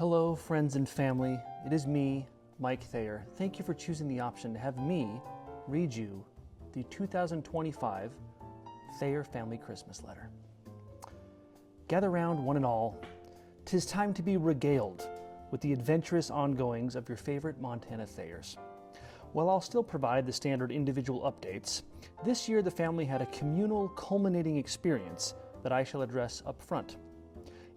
Hello, friends and family. It is me, Mike Thayer. Thank you for choosing the option to have me read you the 2025 Thayer Family Christmas Letter. Gather round, one and all. 'Tis time to be regaled with the adventurous ongoings of your favorite Montana Thayers. While I'll still provide the standard individual updates, this year the family had a communal, culminating experience that I shall address up front.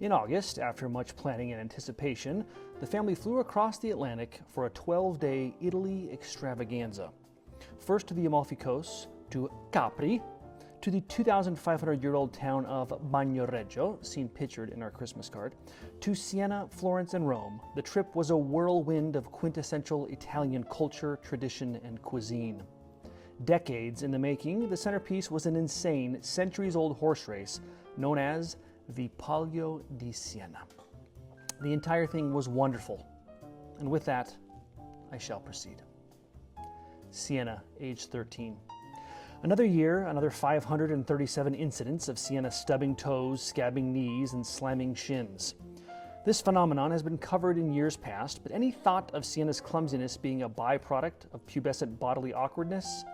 In August, after much planning and anticipation, the family flew across the Atlantic for a 12-day Italy extravaganza. First to the Amalfi Coast, to Capri, to the 2,500-year-old town of Bagnoregio, seen pictured in our Christmas card, to Siena, Florence, and Rome. The trip was a whirlwind of quintessential Italian culture, tradition, and cuisine. Decades in the making, the centerpiece was an insane, centuries-old horse race known as the Palio di Siena. The entire thing was wonderful, and with that, I shall proceed. Siena, age 13. Another year, another 537 incidents of Siena stubbing toes, scabbing knees, and slamming shins. This phenomenon has been covered in years past, but any thought of Siena's clumsiness being a byproduct of pubescent bodily awkwardness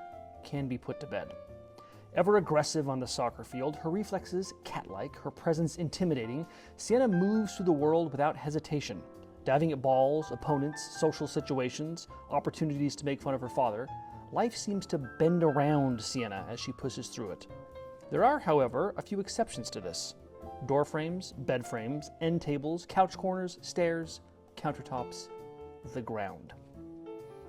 can be put to bed. Ever aggressive on the soccer field, her reflexes cat-like, her presence intimidating, Siena moves through the world without hesitation, diving at balls, opponents, social situations, opportunities to make fun of her father. Life seems to bend around Siena as she pushes through it. There are, however, a few exceptions to this. Door frames, bed frames, end tables, couch corners, stairs, countertops, the ground.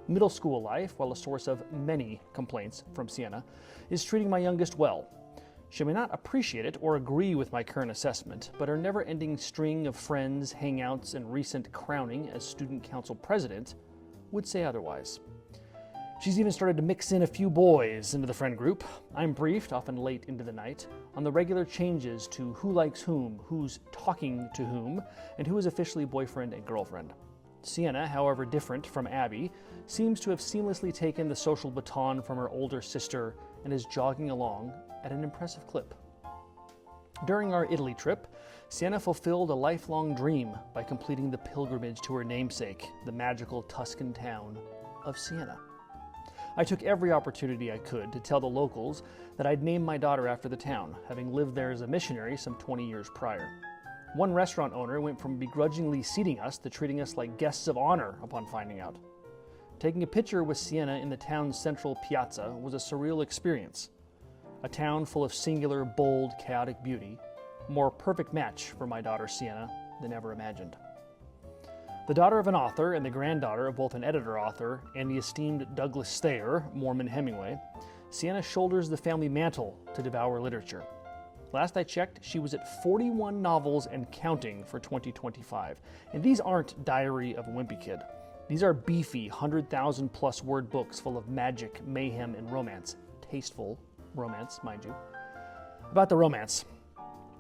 Middle school life, while a source of many complaints from Siena, is treating my youngest well. She may not appreciate it or agree with my current assessment, but her never-ending string of friends, hangouts, and recent crowning as student council president would say otherwise. She's even started to mix in a few boys into the friend group. I'm briefed, often late into the night, on the regular changes to who likes whom, who's talking to whom, and who is officially boyfriend and girlfriend. Siena, however different from Abby, seems to have seamlessly taken the social baton from her older sister and is jogging along at an impressive clip. During our Italy trip, Siena fulfilled a lifelong dream by completing the pilgrimage to her namesake, the magical Tuscan town of Siena. I took every opportunity I could to tell the locals that I'd named my daughter after the town, having lived there as a missionary some 20 years prior. One restaurant owner went from begrudgingly seating us to treating us like guests of honor upon finding out. Taking a picture with Siena in the town's central piazza was a surreal experience. A town full of singular, bold, chaotic beauty, a more perfect match for my daughter Siena than ever imagined. The daughter of an author and the granddaughter of both an editor-author and the esteemed Douglas Thayer, Mormon Hemingway, Siena shoulders the family mantle to devour literature. Last I checked, she was at 41 novels and counting for 2025. And these aren't Diary of a Wimpy Kid. These are beefy, 100,000-plus word books full of magic, mayhem, and romance. Tasteful romance, mind you. About the romance,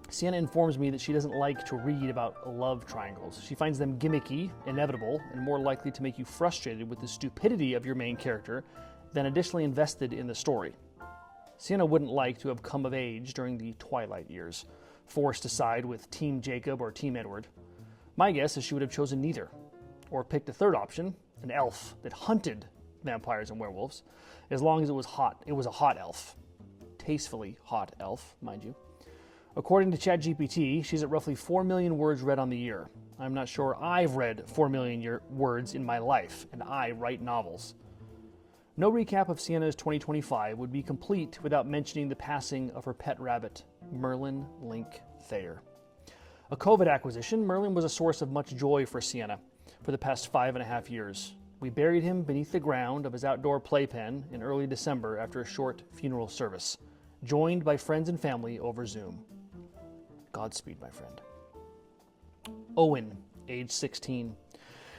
Siena informs me that she doesn't like to read about love triangles. She finds them gimmicky, inevitable, and more likely to make you frustrated with the stupidity of your main character than additionally invested in the story. Siena wouldn't like to have come of age during the twilight years, forced to side with Team Jacob or Team Edward. My guess is she would have chosen neither, or picked a third option, an elf that hunted vampires and werewolves, as long as it was hot. It was a hot elf. Tastefully hot elf, mind you. According to ChatGPT, she's at roughly 4 million words read on the year. I'm not sure I've read 4 million words in my life, and I write novels. No recap of Siena's 2025 would be complete without mentioning the passing of her pet rabbit, Merlin Link Thayer. A COVID acquisition, Merlin was a source of much joy for Siena for the past 5.5 years. We buried him beneath the ground of his outdoor playpen in early December after a short funeral service, joined by friends and family over Zoom. Godspeed, my friend. Owen, age 16.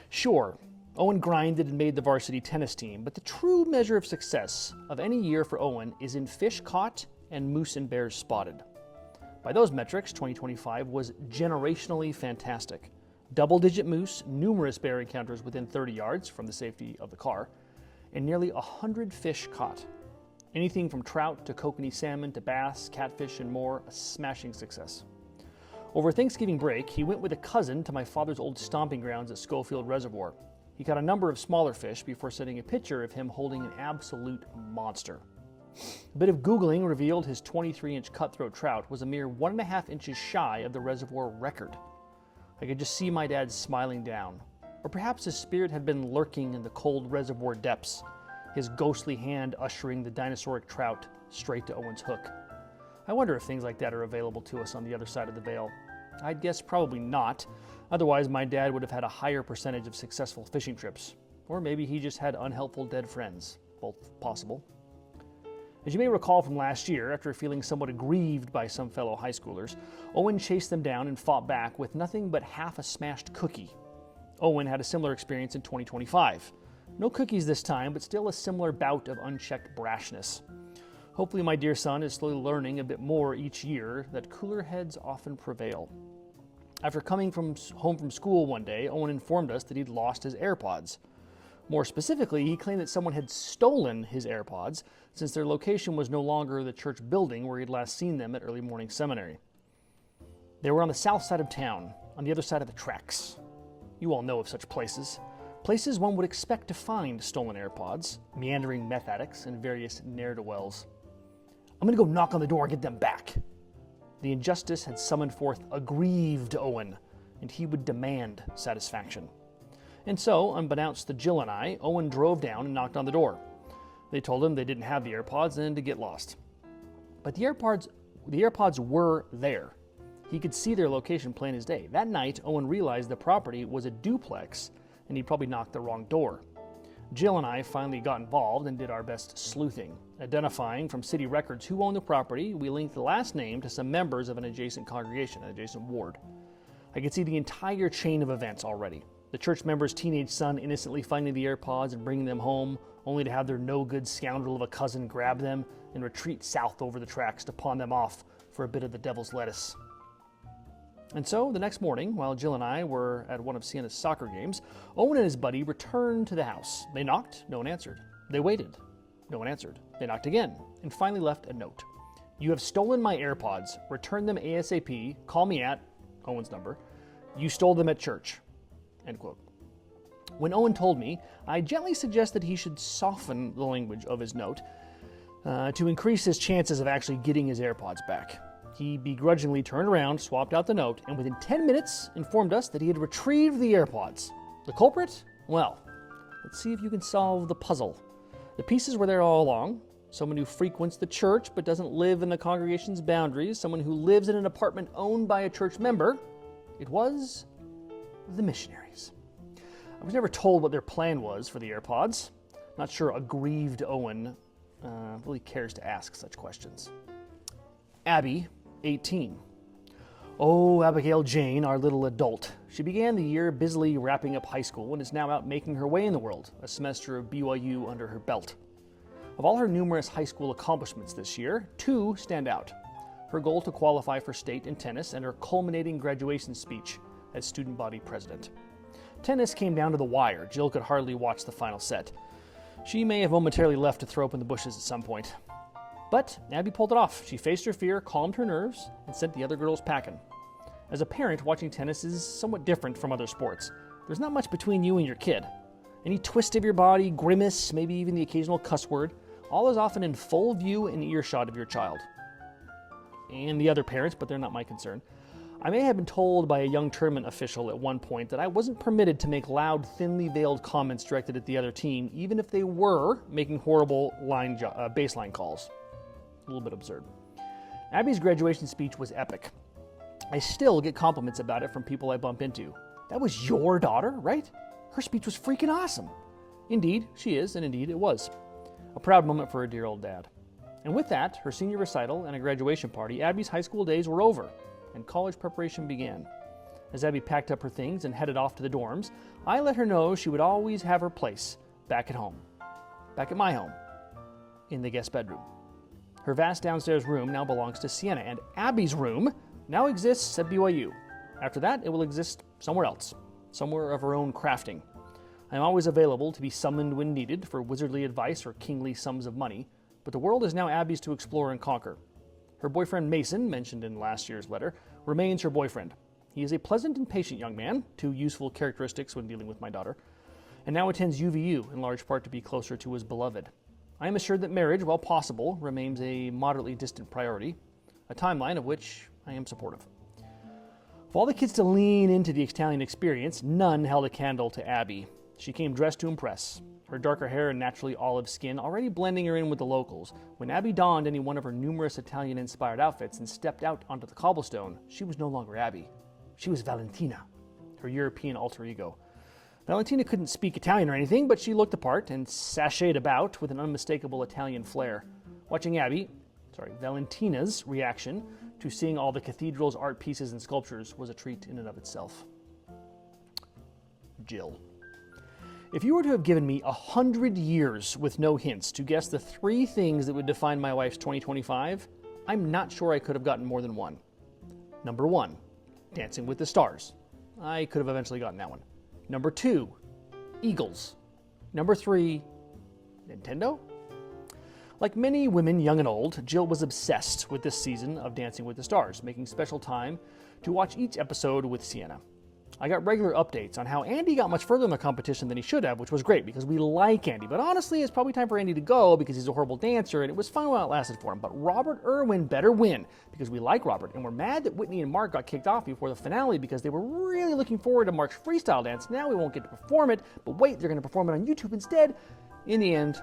Sure, Owen grinded and made the varsity tennis team, but the true measure of success of any year for Owen is in fish caught and moose and bears spotted. By those metrics, 2025 was generationally fantastic. Double-digit moose, numerous bear encounters within 30 yards from the safety of the car, and nearly 100 fish caught. Anything from trout to kokanee salmon to bass, catfish, and more, a smashing success. Over Thanksgiving break, he went with a cousin to my father's old stomping grounds at Schofield Reservoir. He caught a number of smaller fish before sending a picture of him holding an absolute monster. A bit of Googling revealed his 23-inch cutthroat trout was a mere 1.5 inches shy of the reservoir record. I could just see my dad smiling down. Or perhaps his spirit had been lurking in the cold reservoir depths, his ghostly hand ushering the dinosauric trout straight to Owen's hook. I wonder if things like that are available to us on the other side of the veil. I'd guess probably not. Otherwise, my dad would have had a higher percentage of successful fishing trips. Or maybe he just had unhelpful dead friends. Both possible. As you may recall from last year, after feeling somewhat aggrieved by some fellow high schoolers, Owen chased them down and fought back with nothing but half a smashed cookie. Owen had a similar experience in 2025. No cookies this time, but still a similar bout of unchecked brashness. Hopefully my dear son is slowly learning a bit more each year that cooler heads often prevail. After coming home from school one day, Owen informed us that he'd lost his AirPods. More specifically, he claimed that someone had stolen his AirPods since their location was no longer the church building where he'd last seen them at early morning seminary. They were on the south side of town, on the other side of the tracks. You all know of such places. Places one would expect to find stolen AirPods, meandering meth addicts, and various ne'er-do-wells. I'm going to go knock on the door and get them back. The injustice had summoned forth aggrieved Owen, and he would demand satisfaction. And so, unbeknownst to Jill and I, Owen drove down and knocked on the door. They told him they didn't have the AirPods and to get lost. But the AirPods were there. He could see their location plain as day. That night, Owen realized the property was a duplex, and he probably knocked the wrong door. Jill and I finally got involved and did our best sleuthing. Identifying from city records who owned the property, we linked the last name to some members of an adjacent congregation, an adjacent ward. I could see the entire chain of events already. The church member's teenage son innocently finding the AirPods and bringing them home, only to have their no-good scoundrel of a cousin grab them and retreat south over the tracks to pawn them off for a bit of the devil's lettuce. And so, the next morning, while Jill and I were at one of Sienna's soccer games, Owen and his buddy returned to the house. They knocked, no one answered. They waited, no one answered. They knocked again, and finally left a note. You have stolen my AirPods. Return them ASAP. Call me at Owen's number. You stole them at church. End quote. When Owen told me, I gently suggested he should soften the language of his note to increase his chances of actually getting his AirPods back. He begrudgingly turned around, swapped out the note, and within 10 minutes informed us that he had retrieved the AirPods. The culprit? Well, let's see if you can solve the puzzle. The pieces were there all along. Someone who frequents the church but doesn't live in the congregation's boundaries. Someone who lives in an apartment owned by a church member. It was the missionaries. I was never told what their plan was for the AirPods. Not sure aggrieved Owen really cares to ask such questions. Abby, 18. Oh, Abigail Jane, our little adult. She began the year busily wrapping up high school and is now out making her way in the world, a semester of BYU under her belt. Of all her numerous high school accomplishments this year, 2 stand out. Her goal to qualify for state in tennis and her culminating graduation speech as student body president. Tennis came down to the wire. Jill could hardly watch the final set. She may have momentarily left to throw up in the bushes at some point. But Abby pulled it off. She faced her fear, calmed her nerves, and sent the other girls packing. As a parent, watching tennis is somewhat different from other sports. There's not much between you and your kid. Any twist of your body, grimace, maybe even the occasional cuss word, all is often in full view and earshot of your child. And the other parents, but they're not my concern. I may have been told by a young tournament official at one point that I wasn't permitted to make loud, thinly veiled comments directed at the other team, even if they were making horrible baseline calls. A little bit absurd. Abby's graduation speech was epic. I still get compliments about it from people I bump into. That was your daughter, right? Her speech was freaking awesome. Indeed, she is, and indeed it was. A proud moment for her dear old dad. And with that, her senior recital and a graduation party, Abby's high school days were over, and college preparation began. As Abby packed up her things and headed off to the dorms, I let her know she would always have her place back at home. Back at my home. In the guest bedroom. Her vast downstairs room now belongs to Sienna, and Abby's room now exists at BYU. After that, it will exist somewhere else, somewhere of her own crafting. I am always available to be summoned when needed for wizardly advice or kingly sums of money, but the world is now Abby's to explore and conquer. Her boyfriend Mason, mentioned in last year's letter, remains her boyfriend. He is a pleasant and patient young man, two useful characteristics when dealing with my daughter, and now attends UVU in large part to be closer to his beloved. I am assured that marriage, while possible, remains a moderately distant priority, a timeline of which I am supportive. Of all the kids to lean into the Italian experience, none held a candle to Abby. She came dressed to impress, her darker hair and naturally olive skin already blending her in with the locals. When Abby donned any one of her numerous Italian-inspired outfits and stepped out onto the cobblestone, she was no longer Abby. She was Valentina, her European alter ego. Valentina couldn't speak Italian or anything, but she looked the part and sashayed about with an unmistakable Italian flair. Watching Valentina's reaction to seeing all the cathedral's art pieces and sculptures was a treat in and of itself. Jill. If you were to have given me 100 years with no hints to guess the 3 things that would define my wife's 2025, I'm not sure I could have gotten more than one. Number 1, Dancing with the Stars. I could have eventually gotten that one. Number 2, Eagles. Number 3, Nintendo? Like many women, young and old, Jill was obsessed with this season of Dancing with the Stars, making special time to watch each episode with Sienna. I got regular updates on how Andy got much further in the competition than he should have, which was great because we like Andy. But honestly, it's probably time for Andy to go because he's a horrible dancer, and it was fun while it lasted for him. But Robert Irwin better win because we like Robert, and we're mad that Whitney and Mark got kicked off before the finale because they were really looking forward to Mark's freestyle dance. Now we won't get to perform it, but wait, they're going to perform it on YouTube instead. In the end,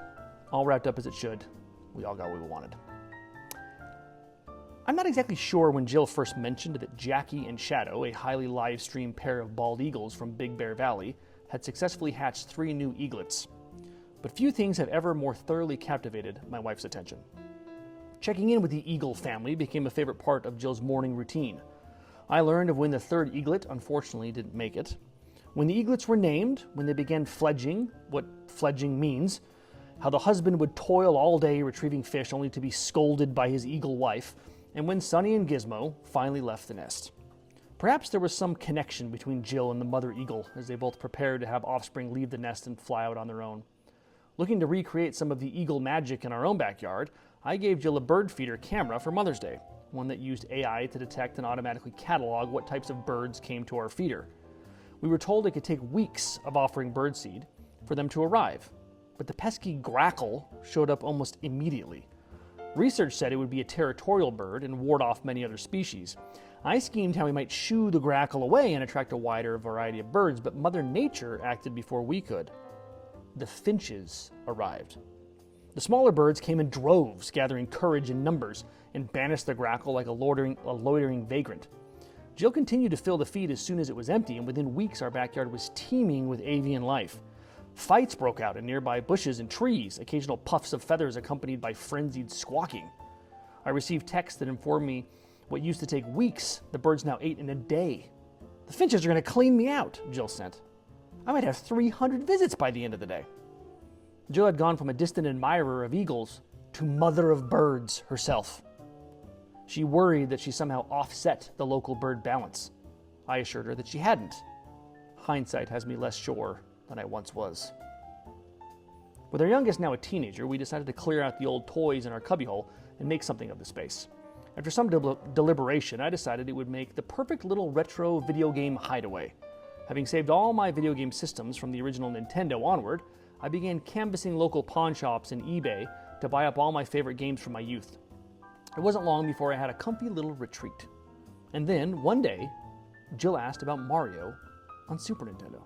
all wrapped up as it should. We all got what we wanted. I'm not exactly sure when Jill first mentioned that Jackie and Shadow, a highly live-streamed pair of bald eagles from Big Bear Valley, had successfully hatched 3 new eaglets. But few things have ever more thoroughly captivated my wife's attention. Checking in with the eagle family became a favorite part of Jill's morning routine. I learned of when the 3rd eaglet unfortunately didn't make it, when the eaglets were named, when they began fledging, what fledging means, how the husband would toil all day retrieving fish only to be scolded by his eagle wife, and when Sunny and Gizmo finally left the nest. Perhaps there was some connection between Jill and the mother eagle as they both prepared to have offspring leave the nest and fly out on their own. Looking to recreate some of the eagle magic in our own backyard, I gave Jill a bird feeder camera for Mother's Day, one that used AI to detect and automatically catalog what types of birds came to our feeder. We were told it could take weeks of offering birdseed for them to arrive, but the pesky grackle showed up almost immediately. Research said it would be a territorial bird and ward off many other species. I schemed how we might shoo the grackle away and attract a wider variety of birds, but Mother Nature acted before we could. The finches arrived. The smaller birds came in droves, gathering courage in numbers, and banished the grackle like a loitering vagrant. Jill continued to fill the feed as soon as it was empty, and within weeks our backyard was teeming with avian life. Fights broke out in nearby bushes and trees, occasional puffs of feathers accompanied by frenzied squawking. I received texts that informed me what used to take weeks, the birds now ate in a day. The finches are going to clean me out, Jill sent. I might have 300 visits by the end of the day. Jill had gone from a distant admirer of eagles to mother of birds herself. She worried that she somehow offset the local bird balance. I assured her that she hadn't. Hindsight has me less sure than I once was. With our youngest now a teenager, we decided to clear out the old toys in our cubbyhole and make something of the space. After some deliberation, I decided it would make the perfect little retro video game hideaway. Having saved all my video game systems from the original Nintendo onward, I began canvassing local pawn shops and eBay to buy up all my favorite games from my youth. It wasn't long before I had a comfy little retreat. And then, one day, Jill asked about Mario on Super Nintendo.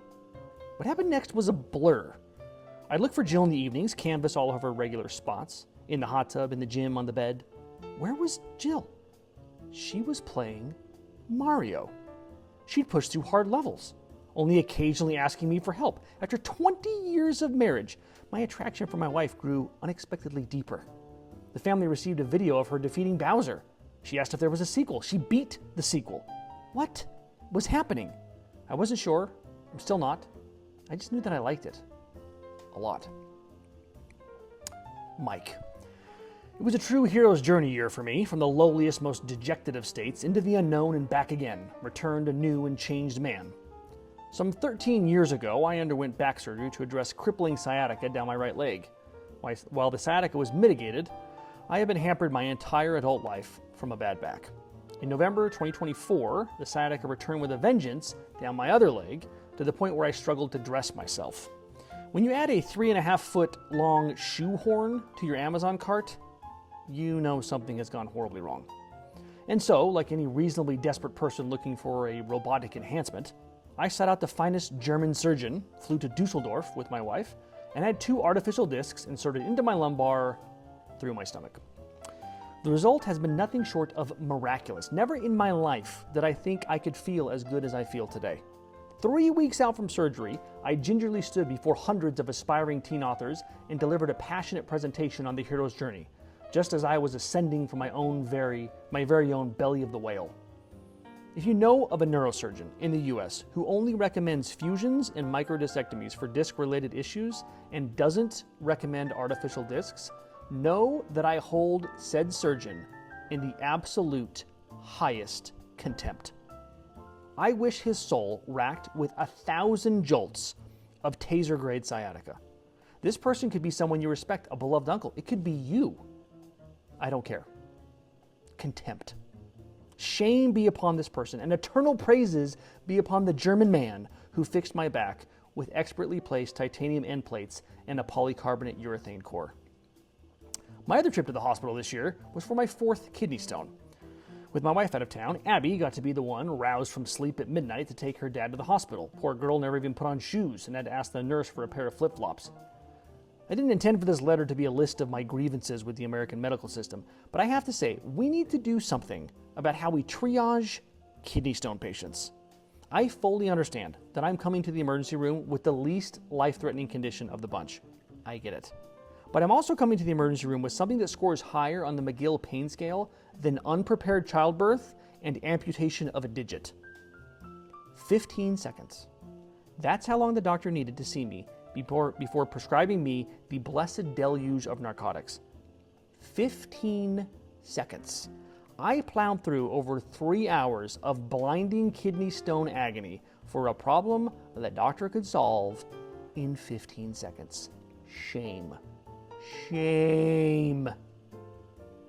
What happened next was a blur. I'd look for Jill in the evenings, canvass all of her regular spots, in the hot tub, in the gym, on the bed. Where was Jill? She was playing Mario. She'd pushed through hard levels, only occasionally asking me for help. After 20 years of marriage, my attraction for my wife grew unexpectedly deeper. The family received a video of her defeating Bowser. She asked if there was a sequel. She beat the sequel. What was happening? I wasn't sure. I'm still not. I just knew that I liked it. A lot. Mike. It was a true hero's journey year for me, from the lowliest, most dejected of states into the unknown and back again, returned a new and changed man. Some 13 years ago, I underwent back surgery to address crippling sciatica down my right leg. While the sciatica was mitigated, I have been hampered my entire adult life from a bad back. In November 2024, the sciatica returned with a vengeance down my other leg to the point where I struggled to dress myself. When you add a 3.5-foot long shoehorn to your Amazon cart, you know something has gone horribly wrong. And so, like any reasonably desperate person looking for a robotic enhancement, I sought out the finest German surgeon, flew to Dusseldorf with my wife, and had 2 artificial discs inserted into my lumbar through my stomach. The result has been nothing short of miraculous. Never in my life did I think I could feel as good as I feel today. 3 weeks out from surgery, I gingerly stood before hundreds of aspiring teen authors and delivered a passionate presentation on the hero's journey, just as I was ascending from my very own belly of the whale. If you know of a neurosurgeon in the US who only recommends fusions and microdiscectomies for disc-related issues and doesn't recommend artificial discs, know that I hold said surgeon in the absolute highest contempt. I wish his soul racked with 1,000 jolts of taser-grade sciatica. This person could be someone you respect, a beloved uncle. It could be you. I don't care. Contempt. Shame be upon this person, and eternal praises be upon the German man who fixed my back with expertly placed titanium end plates and a polycarbonate urethane core. My other trip to the hospital this year was for my 4th kidney stone. With my wife out of town, Abby got to be the one roused from sleep at midnight to take her dad to the hospital. Poor girl never even put on shoes and had to ask the nurse for a pair of flip-flops. I didn't intend for this letter to be a list of my grievances with the American medical system, but I have to say, we need to do something about how we triage kidney stone patients. I fully understand that I'm coming to the emergency room with the least life-threatening condition of the bunch. I get it. But I'm also coming to the emergency room with something that scores higher on the McGill pain scale than unprepared childbirth and amputation of a digit. 15 seconds. That's how long the doctor needed to see me before prescribing me the blessed deluge of narcotics. 15 seconds. I plowed through over 3 hours of blinding kidney stone agony for a problem that doctor could solve in 15 seconds. Shame. Shame.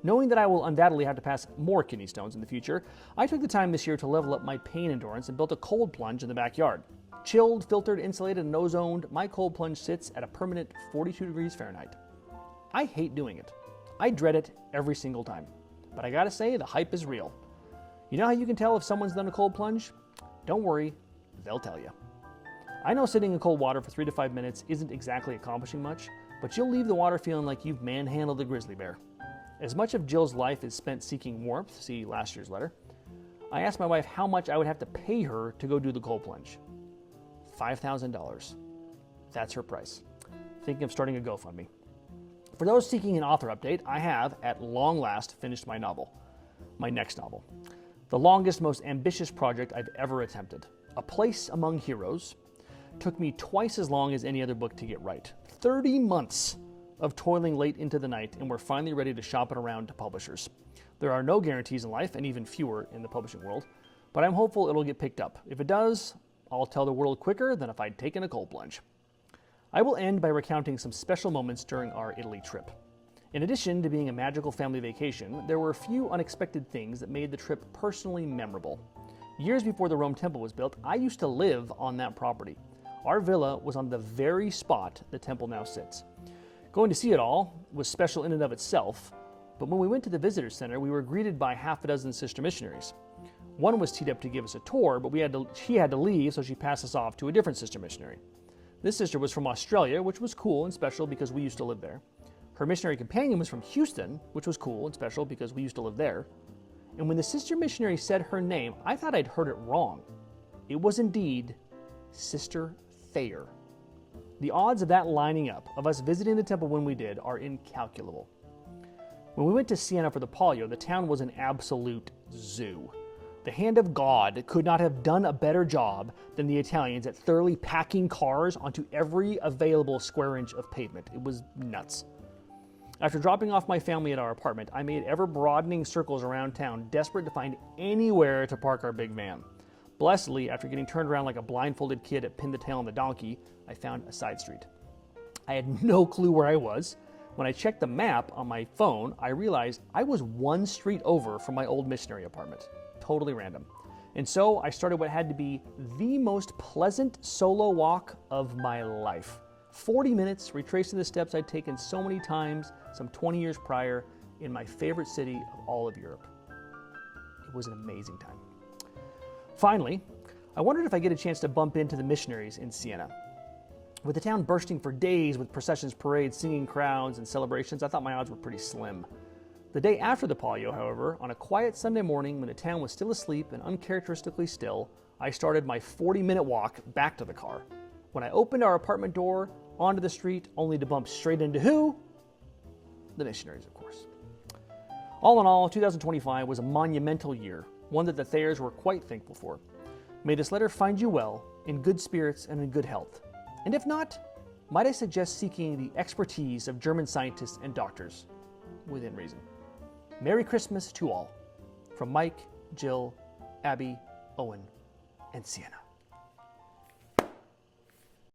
Knowing that I will undoubtedly have to pass more kidney stones in the future, I took the time this year to level up my pain endurance and built a cold plunge in the backyard. Chilled, filtered, insulated, and ozoned, my cold plunge sits at a permanent 42 degrees Fahrenheit. I hate doing it. I dread it every single time. But I gotta say, the hype is real. You know how you can tell if someone's done a cold plunge? Don't worry, they'll tell you. I know sitting in cold water for 3 to 5 minutes isn't exactly accomplishing much, but you'll leave the water feeling like you've manhandled a grizzly bear. As much of Jill's life is spent seeking warmth, see last year's letter, I asked my wife how much I would have to pay her to go do the cold plunge. $5,000. That's her price. Thinking of starting a GoFundMe. For those seeking an author update, I have, at long last, finished my next novel. The longest, most ambitious project I've ever attempted. A Place Among Heroes took me twice as long as any other book to get right. 30 months of toiling late into the night, and we're finally ready to shop it around to publishers. There are no guarantees in life, and even fewer in the publishing world, but I'm hopeful it'll get picked up. If it does, I'll tell the world quicker than if I'd taken a cold plunge. I will end by recounting some special moments during our Italy trip. In addition to being a magical family vacation, there were a few unexpected things that made the trip personally memorable. Years before the Rome Temple was built, I used to live on that property. Our villa was on the very spot the temple now sits. Going to see it all was special in and of itself, but when we went to the visitor center, we were greeted by half a dozen sister missionaries. One was teed up to give us a tour, but she had to leave, so she passed us off to a different sister missionary. This sister was from Australia, which was cool and special because we used to live there. Her missionary companion was from Houston, which was cool and special because we used to live there. And when the sister missionary said her name, I thought I'd heard it wrong. It was indeed Sister Thayer. The odds of that lining up, of us visiting the temple when we did, are incalculable. When we went to Siena for the Palio, the town was an absolute zoo. The hand of God could not have done a better job than the Italians at thoroughly packing cars onto every available square inch of pavement. It was nuts. After dropping off my family at our apartment, I made ever-broadening circles around town, desperate to find anywhere to park our big van. Blessedly, after getting turned around like a blindfolded kid at Pin the Tail on the Donkey, I found a side street. I had no clue where I was, When I checked the map on my phone, I realized I was one street over from my old missionary apartment. Totally random. And so I started what had to be the most pleasant solo walk of my life. 40 minutes retracing the steps I'd taken so many times, some 20 years prior, in my favorite city of all of Europe. It was an amazing time. Finally, I wondered if I get a chance to bump into the missionaries in Siena. With the town bursting for days with processions, parades, singing crowds, and celebrations, I thought my odds were pretty slim. The day after the Palio, however, on a quiet Sunday morning when the town was still asleep and uncharacteristically still, I started my 40-minute walk back to the car. When I opened our apartment door onto the street, only to bump straight into who? The missionaries, of course. All in all, 2025 was a monumental year, one that the Thayers were quite thankful for. May this letter find you well, in good spirits and in good health. And if not, might I suggest seeking the expertise of German scientists and doctors, within reason. Merry Christmas to all, from Mike, Jill, Abby, Owen, and Sienna.